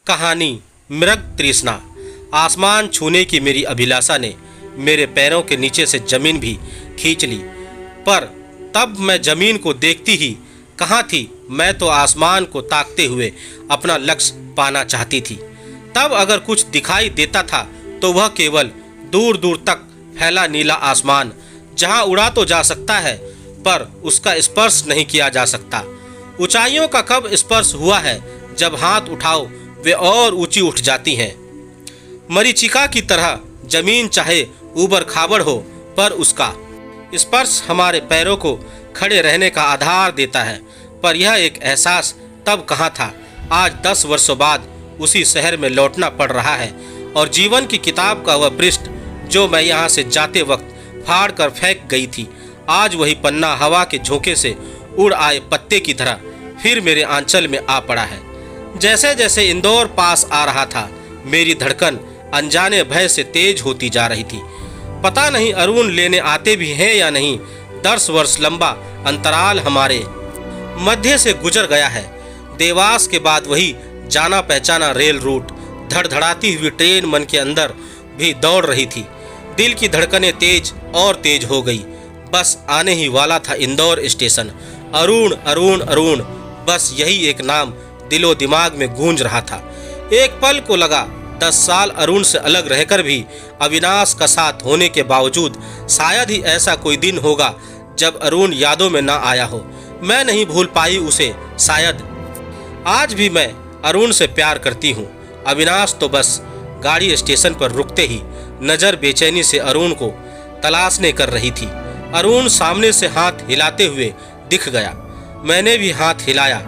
कहानी मृग तृष्णा। आसमान छूने की मेरी अभिलाषा ने मेरे पैरों के नीचे से जमीन भी खींच ली, पर तब मैं जमीन को देखती ही कहाँ थी। मैं तो आसमान को ताकते हुए अपना लक्ष्य पाना चाहती थी। तब अगर कुछ दिखाई देता था तो वह केवल दूर दूर तक फैला नीला आसमान, जहाँ उड़ा तो जा सकता है पर उसका स्पर्श नहीं किया जा सकता। ऊंचाइयों का कब स्पर्श हुआ है? जब हाथ उठाओ वे और ऊंची उठ जाती हैं। मरीचिका की तरह जमीन चाहे ऊबड़ खाबड़ हो, पर उसका स्पर्श हमारे पैरों को खड़े रहने का आधार देता है। पर यह एक एहसास तब कहाँ था। आज 10 वर्षों बाद उसी शहर में लौटना पड़ रहा है और जीवन की किताब का वह पृष्ठ जो मैं यहाँ से जाते वक्त फाड़ कर फेंक गई थी, आज वही पन्ना हवा के झोंके से उड़ आए पत्ते की तरह फिर मेरे आंचल में आ पड़ा है। जैसे जैसे इंदौर पास आ रहा था, मेरी धड़कन अनजाने भय से तेज होती जा रही थी। पता नहीं अरुण लेने आते भी हैं या नहीं। 10 वर्ष लंबा अंतराल हमारे मध्य से गुजर गया है। देवास के बाद वही जाना पहचाना रेल रूट, धड़धड़ाती हुई ट्रेन मन के अंदर भी दौड़ रही थी। दिल की धड़कनें तेज और तेज हो गई। बस आने ही वाला था इंदौर स्टेशन। अरुण अरुण अरुण, बस यही एक नाम दिलो दिमाग में गूंज रहा था। एक पल को लगा 10 साल अरुण से अलग रहकर भी अविनाश का साथ होने के बावजूद शायद ही ऐसा कोई दिन होगा जब अरुण यादों में ना आया हो। मैं नहीं भूल पाई उसे शायद। आज भी मैं अरुण से प्यार करती हूँ। अविनाश तो बस गाड़ी स्टेशन पर रुकते ही नजर बेचैनी से अरुण को तलाशने कर रही थी। अरुण सामने से हाथ हिलाते हुए दिख गया। मैंने भी हाथ हिलाया।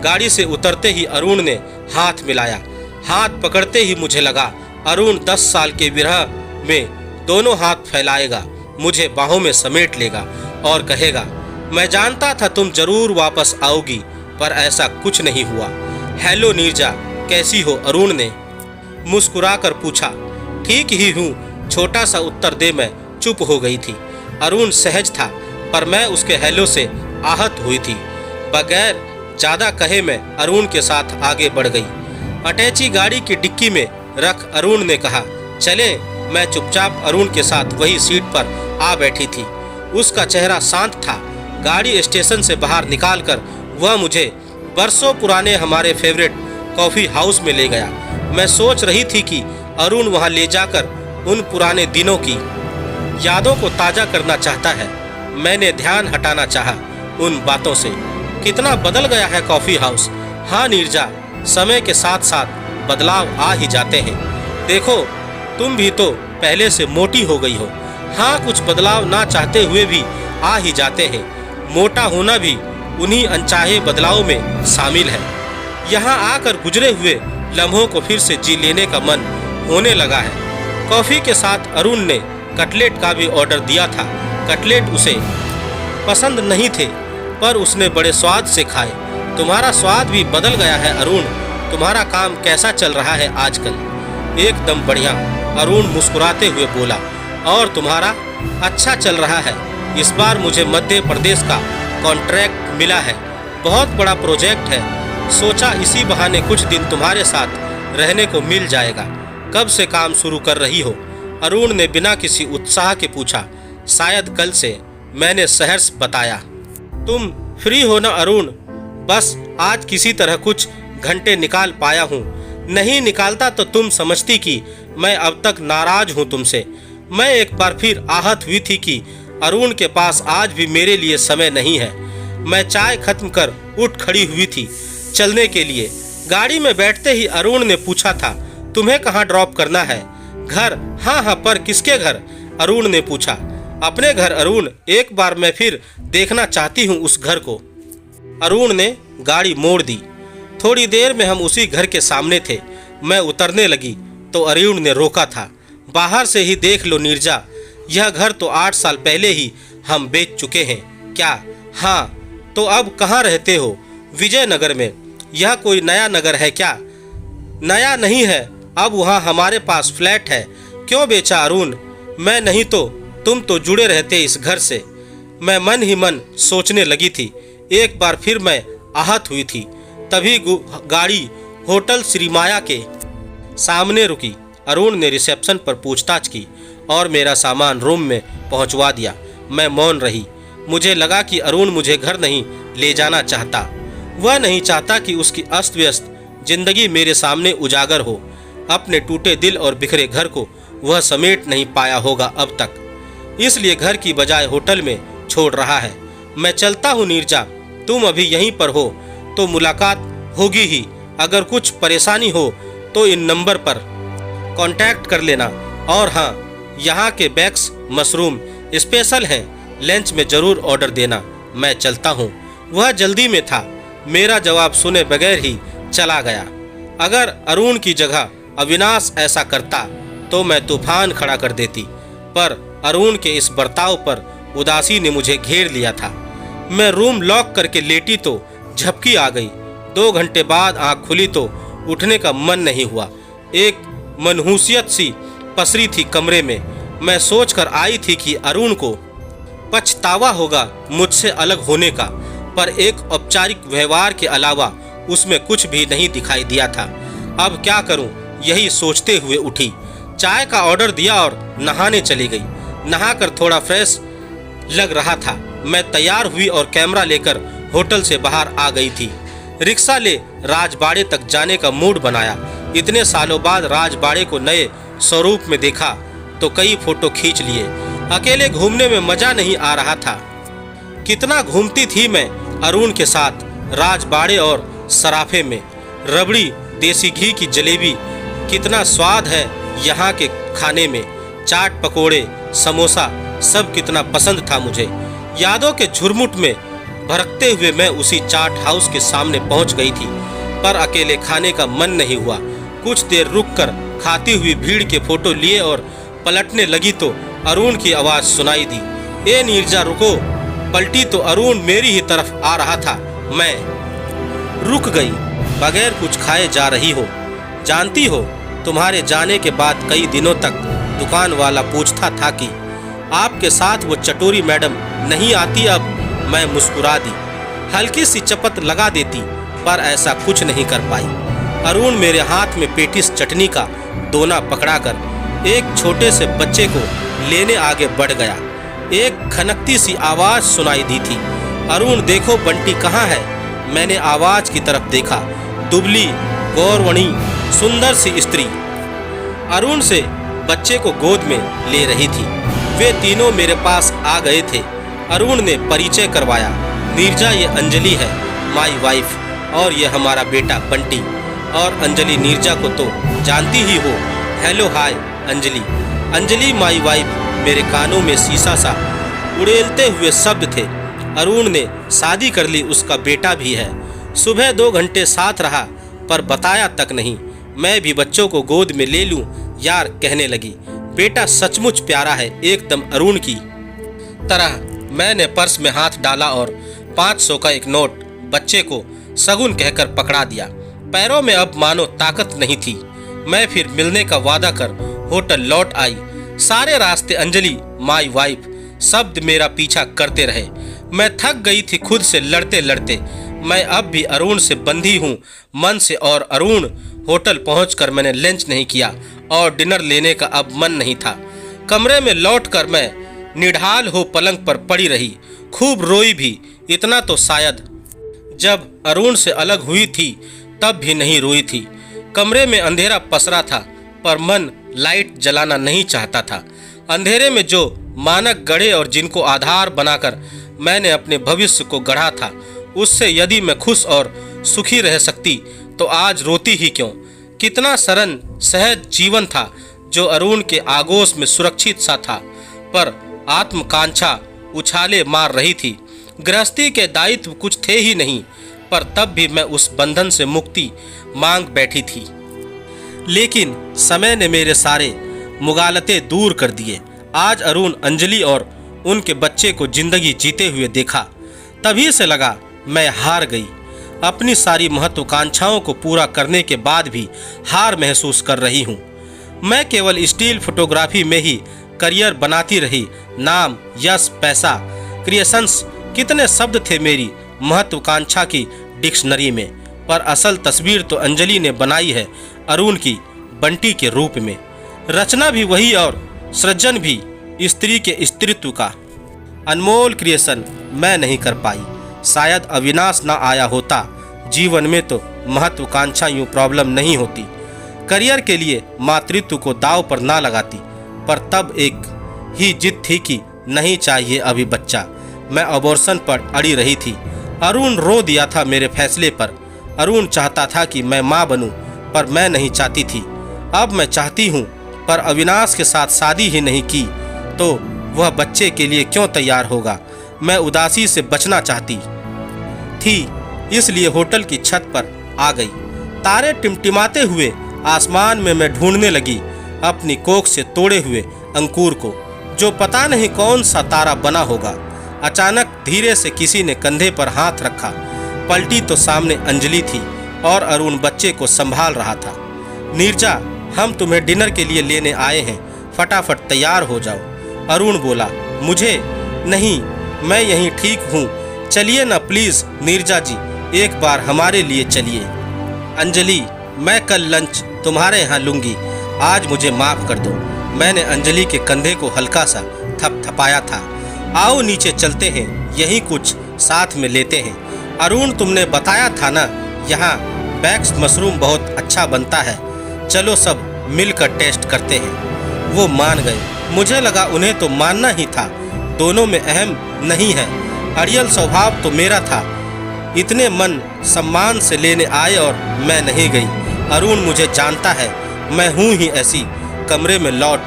गाड़ी से उतरते ही अरुण ने हाथ मिलाया। हाथ पकड़ते ही मुझे लगा अरुण 10 साल के विरह में दोनों हाथ फैलाएगा, मुझे बाहों में समेट लेगा और कहेगा, मैं जानता था तुम जरूर वापस आओगी। पर ऐसा कुछ नहीं हुआ। हेलो नीरजा, कैसी हो? अरुण ने मुस्कुराकर पूछा। ठीक ही हूँ, छोटा सा उत्तर दे मैं चुप हो गई थी। अरुण सहज था, पर मैं उसके हेलो से आहत हुई थी। बगैर ज्यादा कहे मैं अरुण के साथ आगे बढ़ गई। अटैची गाड़ी की डिक्की में रख अरुण ने कहा, चले। मैं चुपचाप अरुण के साथ वही सीट पर आ बैठी थी। उसका चेहरा शांत था। गाड़ी स्टेशन से बाहर निकालकर वह मुझे बरसों पुराने हमारे फेवरेट कॉफ़ी हाउस में ले गया। मैं सोच रही थी कि अरुण वहाँ ले जाकर उन पुराने दिनों की यादों को ताज़ा करना चाहता है। मैंने ध्यान हटाना चाहा उन बातों से। कितना बदल गया है कॉफ़ी हाउस। हाँ नीरजा, समय के साथ साथ बदलाव आ ही जाते हैं। देखो, तुम भी तो पहले से मोटी हो गई हो। हाँ, कुछ बदलाव ना चाहते हुए भी आ ही जाते हैं। मोटा होना भी उन्हीं अनचाहे बदलाव में शामिल है। यहाँ आकर गुजरे हुए लम्हों को फिर से जी लेने का मन होने लगा है। कॉफ़ी के साथ अरुण ने कटलेट का भी ऑर्डर दिया था। कटलेट उसे पसंद नहीं थे, पर उसने बड़े स्वाद से खाए। तुम्हारा स्वाद भी बदल गया है अरुण। तुम्हारा काम कैसा चल रहा है आजकल? एकदम बढ़िया, अरुण मुस्कुराते हुए बोला। और तुम्हारा? अच्छा चल रहा है। इस बार मुझे मध्य प्रदेश का कॉन्ट्रैक्ट मिला है। बहुत बड़ा प्रोजेक्ट है। सोचा इसी बहाने कुछ दिन तुम्हारे साथ रहने को मिल जाएगा। कब से काम शुरू कर रही हो? अरुण ने बिना किसी उत्साह के पूछा। शायद कल से, मैंने सहर्ष बताया। तुम फ्री हो ना अरुण? बस आज किसी तरह कुछ घंटे निकाल पाया हूँ। नहीं निकालता तो तुम समझती कि मैं अब तक नाराज हूँ तुमसे। मैं एक बार फिर आहत हुई थी कि अरुण के पास आज भी मेरे लिए समय नहीं है। मैं चाय खत्म कर उठ खड़ी हुई थी चलने के लिए। गाड़ी में बैठते ही अरुण ने पूछा था, तुम्हें कहाँ ड्रॉप करना है? घर? हाँ हाँ, पर किसके घर? अरुण ने पूछा। अपने घर अरुण, एक बार मैं फिर देखना चाहती हूँ उस घर को। अरुण ने गाड़ी मोड़ दी। थोड़ी देर में हम उसी घर के सामने थे। मैं उतरने लगी तो अरुण ने रोका था। बाहर से ही देख लो नीरजा, यह घर तो 8 साल पहले ही हम बेच चुके हैं। क्या? हाँ। तो अब कहाँ रहते हो? विजयनगर में। यह कोई नया नगर है क्या? नया नहीं है, अब वहाँ हमारे पास फ्लैट है। क्यों बेचा अरुण? मैं नहीं तो तुम तो जुड़े रहते इस घर से। मैं मन ही मन सोचने लगी थी। एक बार फिर मैं आहत हुई थी। तभी गाड़ी होटल श्री माया के सामने रुकी। अरुण ने रिसेप्शन पर पूछताछ की और मेरा सामान रूम में पहुंचवा दिया। मैं मौन रही। मुझे लगा कि अरुण मुझे घर नहीं ले जाना चाहता। वह नहीं चाहता कि उसकी अस्त व्यस्त जिंदगी मेरे सामने उजागर हो। अपने टूटे दिल और बिखरे घर को वह समेट नहीं पाया होगा अब तक, इसलिए घर की बजाय होटल में छोड़ रहा है। मैं चलता हूँ नीरजा, तुम अभी यहीं पर हो तो मुलाकात होगी ही। अगर कुछ परेशानी हो तो इन नंबर पर कांटेक्ट कर लेना। और हाँ, यहाँ के बैक्स मशरूम स्पेशल हैं, लंच में जरूर ऑर्डर देना। मैं चलता हूँ। वह जल्दी में था। मेरा जवाब सुने बगैर ही चला गया। अगर अरुण की जगह अविनाश ऐसा करता तो मैं तूफान खड़ा कर देती, पर अरुण के इस बर्ताव पर उदासी ने मुझे घेर लिया था। मैं रूम लॉक करके लेटी तो झपकी आ गई। 2 घंटे बाद आंख खुली तो उठने का मन नहीं हुआ। एक मनहूसियत सी पसरी थी कमरे में। मैं सोचकर आई थी कि अरुण को पछतावा होगा मुझसे अलग होने का, पर एक औपचारिक व्यवहार के अलावा उसमें कुछ भी नहीं दिखाई दिया था। अब क्या करूं, यही सोचते हुए उठी। चाय का ऑर्डर दिया और नहाने चली गई। नहाकर थोड़ा फ्रेश लग रहा था। मैं तैयार हुई और कैमरा लेकर होटल से बाहर आ गई थी। रिक्शा ले राजबाड़े तक जाने का मूड बनाया। इतने सालों बाद राजबाड़े को नए स्वरूप में देखा तो कई फोटो खींच लिए। अकेले घूमने में मजा नहीं आ रहा था। कितना घूमती थी मैं अरुण के साथ राजबाड़े और सराफे में। रबड़ी, देसी घी की जलेबी, कितना स्वाद है यहाँ के खाने में। चाट, पकोड़े, समोसा सब कितना पसंद था मुझे। यादों के झुरमुट में भड़कते हुए मैं उसी चाट हाउस के सामने पहुँच गई थी, पर अकेले खाने का मन नहीं हुआ। कुछ देर रुककर खाती हुई भीड़ के फोटो लिए और पलटने लगी तो अरुण की आवाज़ सुनाई दी, ए नीरजा रुको। पलटी तो अरुण मेरी ही तरफ आ रहा था। मैं रुक गई। बगैर कुछ खाए जा रही हो? जानती हो, तुम्हारे जाने के बाद कई दिनों तक दुकान वाला पूछता था कि आपके साथ वो चटोरी मैडम नहीं आती। अब मैं मुस्कुरा दी। हल्की सी चपत लगा देती, पर ऐसा कुछ नहीं कर पाई। अरुण मेरे हाथ में पेटिस चटनी का दोना पकड़ाकर एक छोटे से बच्चे को लेने आगे बढ़ गया। एक खनकती सी आवाज़ सुनाई दी थी, अरुण देखो बंटी कहाँ है। मैंने आवाज़ की तरफ देखा। दुबली, गौरवणी, सुंदर सी स्त्री अरुण से बच्चे को गोद में ले रही थी। वे तीनों मेरे पास आ गए थे। अरुण ने परिचय करवाया, नीरजा ये अंजलि है, माई वाइफ, और ये हमारा बेटा बंटी। और अंजलि नीरजा को तो जानती ही हो। Hello hi Anjali. Anjali my wife मेरे कानों में शीशा सा उड़ेलते हुए शब्द थे। अरुण ने शादी कर ली, उसका बेटा भी है। सुबह 2 घंटे साथ रहा पर बताया तक नहीं। मैं भी बच्चों को गोद में ले लूं यार, कहने लगी। बेटा सचमुच प्यारा है, एकदम अरुण की तरह। मैंने पर्स में हाथ डाला और 500 का एक नोट बच्चे को शगुन कहकर पकड़ा दिया। पैरों में अब मानो ताकत नहीं थी। मैं फिर मिलने का वादा कर होटल लौट आई। सारे रास्ते अंजलि माई वाइफ शब्द मेरा पीछा करते रहे। मैं थक गई थी खुद से लड़ते लड़ते। मैं अब भी अरुण से बंधी हूँ मन से। और अरुण होटल पहुंचकर मैंने लंच नहीं किया और डिनर लेने का अब मन नहीं था। कमरे में लौटकर मैं निढाल हो पलंग पर पड़ी रही। खूब रोई भी, इतना तो शायद जब अरुण से अलग हुई थी तब भी नहीं रोई थी। कमरे में अंधेरा पसरा था पर मन लाइट जलाना नहीं चाहता था। अंधेरे में जो मानक गढ़े और जिनको आधार बनाकर मैंने अपने भविष्य को गढ़ा था, उससे यदि मैं खुश और सुखी रह सकती तो आज रोती ही क्यों। कितना सरल सहज जीवन था जो अरुण के आगोश में सुरक्षित सा था, पर आत्मकांक्षा उछाले मार रही थी। गृहस्थी के दायित्व कुछ थे ही नहीं, पर तब भी मैं उस बंधन से मुक्ति मांग बैठी थी। लेकिन समय ने मेरे सारे मुगालते दूर कर दिए। आज अरुण, अंजलि और उनके बच्चे को जिंदगी जीते हुए देखा। तभी से लगा मैं हार गई। अपनी सारी महत्वाकांक्षाओं को पूरा करने के बाद भी हार महसूस कर रही हूँ। मैं केवल स्टिल फोटोग्राफी में ही करियर बनाती रही। नाम, यश, पैसा, क्रिएशंस, कितने शब्द थे मेरी महत्वाकांक्षा की डिक्शनरी में। पर असल तस्वीर तो अंजलि ने बनाई है अरुण की बंटी के रूप में। रचना भी वही और सृजन भी स्त्री के स्त्रीत्व का। अनमोल क्रिएशन मैं नहीं कर पाई। शायद अविनाश ना आया होता जीवन में तो महत्वाकांक्षा यूँ प्रॉब्लम नहीं होती। करियर के लिए मातृत्व को दाव पर ना लगाती, पर तब एक ही जिद थी कि नहीं चाहिए अभी बच्चा। मैं अबॉर्शन पर अड़ी रही थी। अरुण रो दिया था मेरे फैसले पर। अरुण चाहता था कि मैं माँ बनूं, पर मैं नहीं चाहती थी। अब मैं चाहती हूँ, पर अविनाश के साथ शादी ही नहीं की तो वह बच्चे के लिए क्यों तैयार होगा। मैं उदासी से बचना चाहती थी, इसलिए होटल की छत पर आ गई। तारे टिमटिमाते हुए आसमान में मैं ढूंढने लगी अपनी कोख से तोड़े हुए अंकुर को, जो पता नहीं कौन सा तारा बना होगा। अचानक धीरे से किसी ने कंधे पर हाथ रखा। पलटी तो सामने अंजलि थी और अरुण बच्चे को संभाल रहा था। नीरजा, हम तुम्हें डिनर के लिए लेने आए हैं, फटाफट तैयार हो जाओ। अरुण बोला, मुझे नहीं, मैं यहीं ठीक हूँ। चलिए ना प्लीज़ नीरजा जी, एक बार हमारे लिए चलिए। अंजलि, मैं कल लंच तुम्हारे यहाँ लूँगी, आज मुझे माफ़ कर दो। मैंने अंजलि के कंधे को हल्का सा थपथपाया था। आओ नीचे चलते हैं, यहीं कुछ साथ में लेते हैं। अरुण, तुमने बताया था ना यहाँ बैक्स मशरूम बहुत अच्छा बनता है, चलो सब मिलकर टेस्ट करते हैं। वो मान गए। मुझे लगा उन्हें तो मानना ही था, दोनों में अहम नहीं है। अड़ियल स्वभाव तो मेरा था। इतने मन सम्मान से लेने आए और मैं नहीं गई। अरुण मुझे जानता है, मैं हूँ ही ऐसी। कमरे में लौट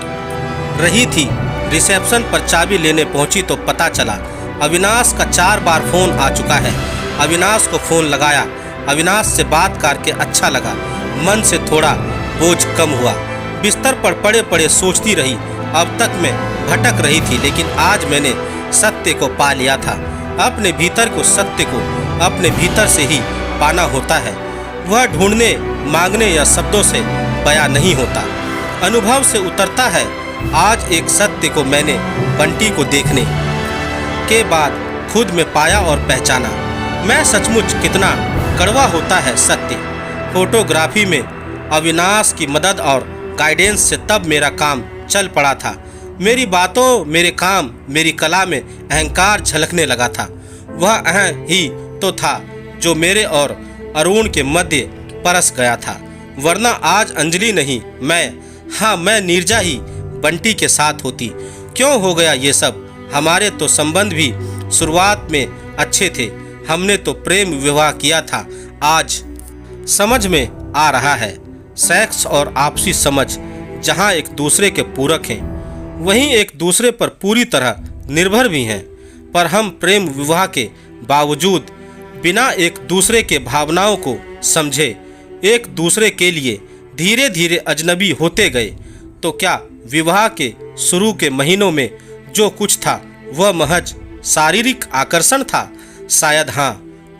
रही थी, रिसेप्शन पर चाबी लेने पहुंची तो पता चला अविनाश का 4 बार फ़ोन आ चुका है। अविनाश को फ़ोन लगाया। अविनाश से बात करके अच्छा लगा, मन से थोड़ा बोझ कम हुआ। बिस्तर पर पड़े पड़े सोचती रही। अब तक मैं भटक रही थी, लेकिन आज मैंने सत्य को पा लिया था। अपने भीतर को, सत्य को अपने भीतर से ही पाना होता है। वह ढूंढने, मांगने या शब्दों से बयां नहीं होता, अनुभव से उतरता है। आज एक सत्य को मैंने बंटी को देखने के बाद खुद में पाया और पहचाना। मैं सचमुच कितना कड़वा होता है सत्य। फोटोग्राफी में अविनाश की मदद और गाइडेंस से तब मेरा काम चल पड़ा था। मेरी बातों, मेरे काम, मेरी कला में अहंकार झलकने लगा था। वह अहं ही तो था जो मेरे और अरुण के मध्य परस गया था। वरना आज अंजलि नहीं, मैं नीरजा ही बंटी के साथ होती। क्यों हो गया ये सब? हमारे तो संबंध भी शुरुआत में अच्छे थे। हमने तो प्रेम विवाह किया था। आज समझ में आ रहा है, सेक्स और आपसी समझ जहाँ एक दूसरे के पूरक हैं, वहीं एक दूसरे पर पूरी तरह निर्भर भी हैं। पर हम प्रेम विवाह के बावजूद बिना एक दूसरे के भावनाओं को समझे एक दूसरे के लिए धीरे धीरे अजनबी होते गए। तो क्या विवाह के शुरू के महीनों में जो कुछ था वह महज शारीरिक आकर्षण था? शायद हाँ,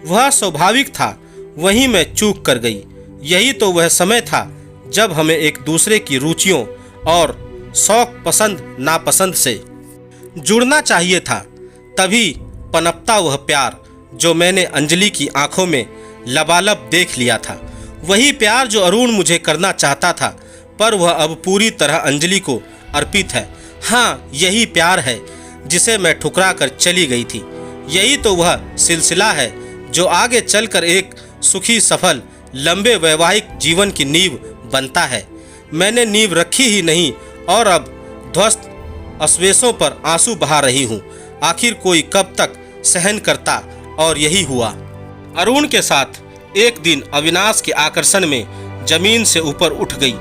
वह स्वाभाविक था। वहीं मैं चूक कर गई। यही तो वह समय था जब हमें एक दूसरे की रुचियों और शौक, पसंद नापसंद से जुड़ना चाहिए था। तभी पनपता वह प्यार जो मैंने अंजलि की आंखों में लबालब देख लिया था। वही प्यार जो अरुण मुझे करना चाहता था, पर वह अब पूरी तरह अंजलि को अर्पित है। हाँ, यही प्यार है जिसे मैं ठुकरा कर चली गई थी। यही तो वह सिलसिला है जो आगे चलकर एक सुखी, सफल, लंबे वैवाहिक जीवन की नींव बनता है। मैंने नींव रखी ही नहीं और अब ध्वस्त अश्वेशों पर आंसू बहा रही हूँ। आखिर कोई कब तक सहन करता? और यही हुआ। अरुण के साथ एक दिन अविनाश के आकर्षण में जमीन से ऊपर उठ गई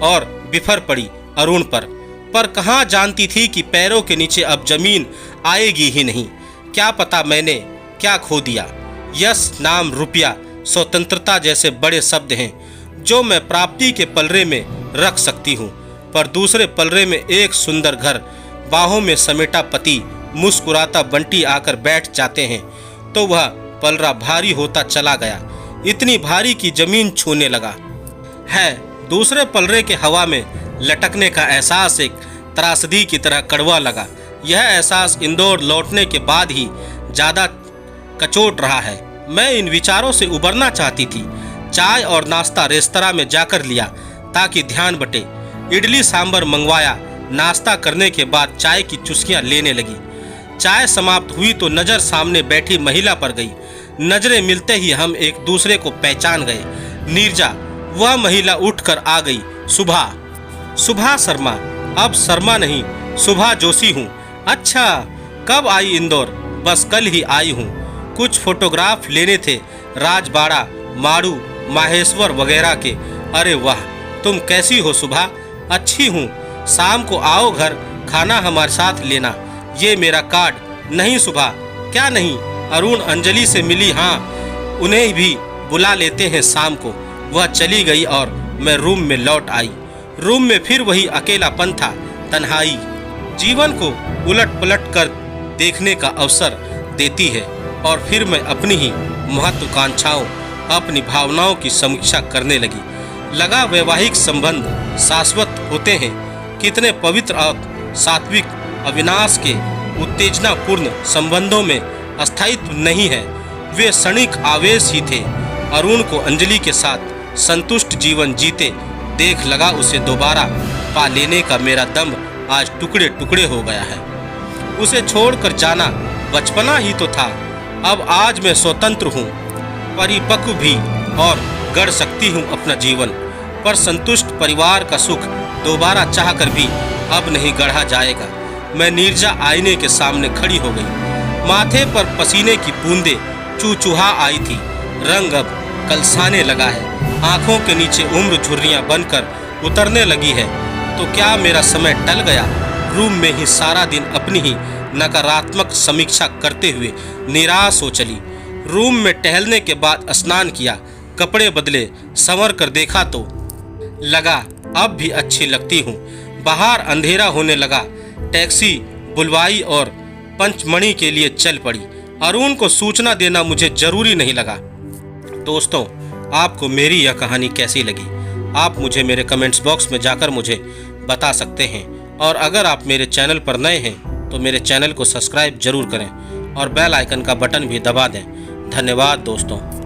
और बिफर पड़ी अरुण पर कहाँ जानती थी कि पैरों के नीचे अब जमीन आएगी ही नहीं। क्या पता मैंने क्या खो दिया। यश, नाम, रुपया, स्वतंत्रता जैसे बड़े शब्द हैं जो मैं प्राप्ति के पलरे में रख सकती हूँ, पर दूसरे पलरे में एक सुंदर घर, बाहों में समेटा पति, मुस्कुराता बंटी आकर बैठ जाते हैं तो वह पलरा भारी होता चला गया, इतनी भारी कि जमीन छूने लगा है। दूसरे पलरे के हवा में लटकने का एहसास एक त्रासदी की तरह कड़वा लगा। यह एहसास इंदौर लौटने के बाद ही ज़्यादा कचोट रहा है। मैं इन विचारों से उबरना चाहती थी, चाय और नाश्ता रेस्तरां में जाकर लिया ताकि ध्यान बटे। इडली सांभर मंगवाया। नाश्ता करने के बाद चाय की चुस्कियां लेने लगी। चाय समाप्त हुई तो नज़र सामने बैठी महिला पर गई। नजरें मिलते ही हम एक दूसरे को पहचान गए। नीरजा। वह महिला उठकर आ गई। सुभा। सुभा शर्मा। अब शर्मा नहीं, सुभा जोशी हूँ। अच्छा, कब आई इंदौर? बस कल ही आई हूँ। कुछ फोटोग्राफ लेने थे, राजबाड़ा, माड़ू, माहेश्वर वगैरह के। अरे वाह, तुम कैसी हो सुभा? अच्छी हूँ। शाम को आओ घर, खाना हमारे साथ लेना। ये मेरा कार्ड। नहीं सुभा। क्या नहीं? अरुण अंजलि से मिली। हाँ, उन्हें भी बुला लेते हैं शाम को। वह चली गई और मैं रूम में लौट आई। रूम में फिर वही अकेलापन था, तन्हाई जीवन को उलट पलट कर देखने का अवसर देती है। और फिर मैं अपनी ही महत्वाकांक्षाओं, अपनी भावनाओं की समीक्षा करने लगा वैवाहिक संबंध शाश्वत होते हैं। कितने पवित्र और सात्विक अविनाश के उत्तेजनापूर्ण संबंधों में अस्थायित्व नहीं है। वे क्षणिक आवेश ही थे। अरुण को अंजलि के साथ संतुष्ट जीवन जीते देख लगा उसे दोबारा पा लेने का मेरा दम आज टुकड़े टुकड़े हो गया है। उसे छोड़कर जाना बचपना ही तो था। अब आज मैं स्वतंत्र हूँ, परिपक्व भी, और गढ़ सकती हूँ अपना जीवन। पर संतुष्ट परिवार का सुख दोबारा चाहकर भी अब नहीं गढ़ा जाएगा। मैं नीरजा आईने के सामने खड़ी हो गई। माथे पर पसीने की बूंदें चूचुहा आई थी। रंग अब कलसाने लगा है। आंखों के नीचे उम्र झुर्रियां बनकर उतरने लगी है। तो क्या मेरा समय टल गया? रूम में ही सारा दिन अपनी ही नकारात्मक समीक्षा करते हुए निराश हो चली। रूम में टहलने के बाद स्नान किया, कपड़े बदले, संवर कर देखा तो लगा अब भी अच्छी लगती हूँ। बाहर अंधेरा होने लगा। टैक्सी बुलवाई और पंचमढ़ी के लिए चल पड़ी। अरुण को सूचना देना मुझे जरूरी नहीं लगा। दोस्तों, आपको मेरी यह कहानी कैसी लगी? आप मुझे मेरे कमेंट्स बॉक्स में जाकर मुझे बता सकते हैं। और अगर आप मेरे चैनल पर नए हैं तो मेरे चैनल को सब्सक्राइब जरूर करें और बेल आइकन का बटन भी दबा दें। धन्यवाद दोस्तों।